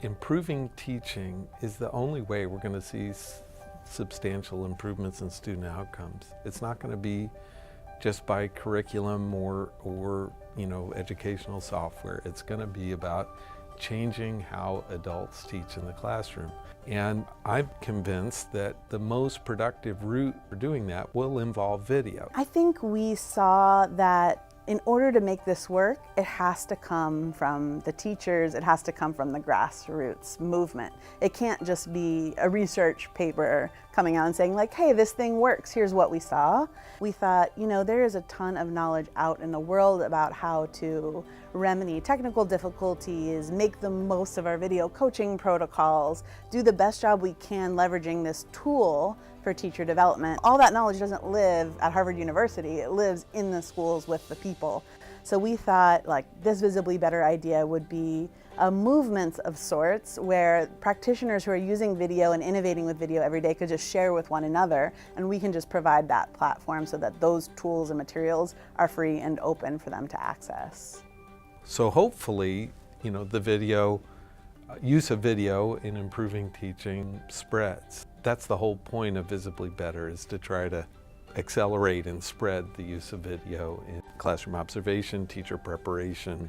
improving teaching is the only way we're going to see substantial improvements in student outcomes. It's not going to be just by curriculum or educational software. It's going to be about changing how adults teach in the classroom. And I'm convinced that the most productive route for doing that will involve video. I think we saw that in order to make this work, it has to come from the teachers, it has to come from the grassroots movement. It can't just be a research paper coming out and saying like, hey, this thing works, here's what we saw. We thought, there is a ton of knowledge out in the world about how to remedy technical difficulties, make the most of our video coaching protocols, do the best job we can leveraging this tool for teacher development. All that knowledge doesn't live at Harvard University, it lives in the schools with the people. So we thought like this Visibly Better idea would be a movement of sorts where practitioners who are using video and innovating with video every day could just share with one another, and we can just provide that platform so that those tools and materials are free and open for them to access. So hopefully, the use of video in improving teaching spreads. That's the whole point of Visibly Better, is to try to accelerate and spread the use of video in classroom observation, teacher preparation,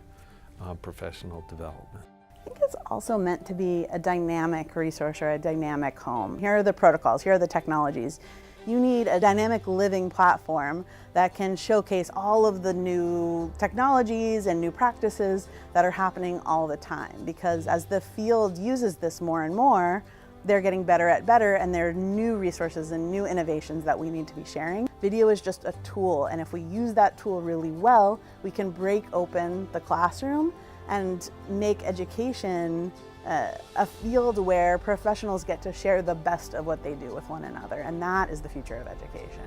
professional development. I think it's also meant to be a dynamic resource or a dynamic home. Here are the protocols, here are the technologies. You need a dynamic living platform that can showcase all of the new technologies and new practices that are happening all the time. Because as the field uses this more and more, they're getting better at better, and there are new resources and new innovations that we need to be sharing. Video is just a tool, and if we use that tool really well, we can break open the classroom and make education a field where professionals get to share the best of what they do with one another, and that is the future of education.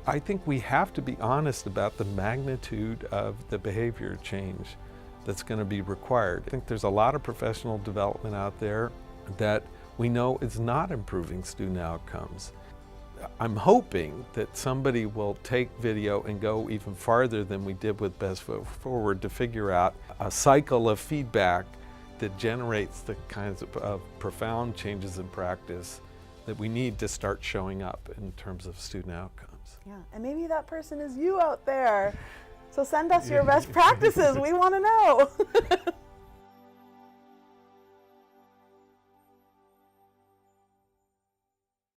I think we have to be honest about the magnitude of the behavior change that's going to be required. I think there's a lot of professional development out there that we know is not improving student outcomes. I'm hoping that somebody will take video and go even farther than we did with Best Foot Forward to figure out a cycle of feedback that generates the kinds of profound changes in practice that we need to start showing up in terms of student outcomes. Yeah, and maybe that person is you out there. So send us your best practices, we want to know.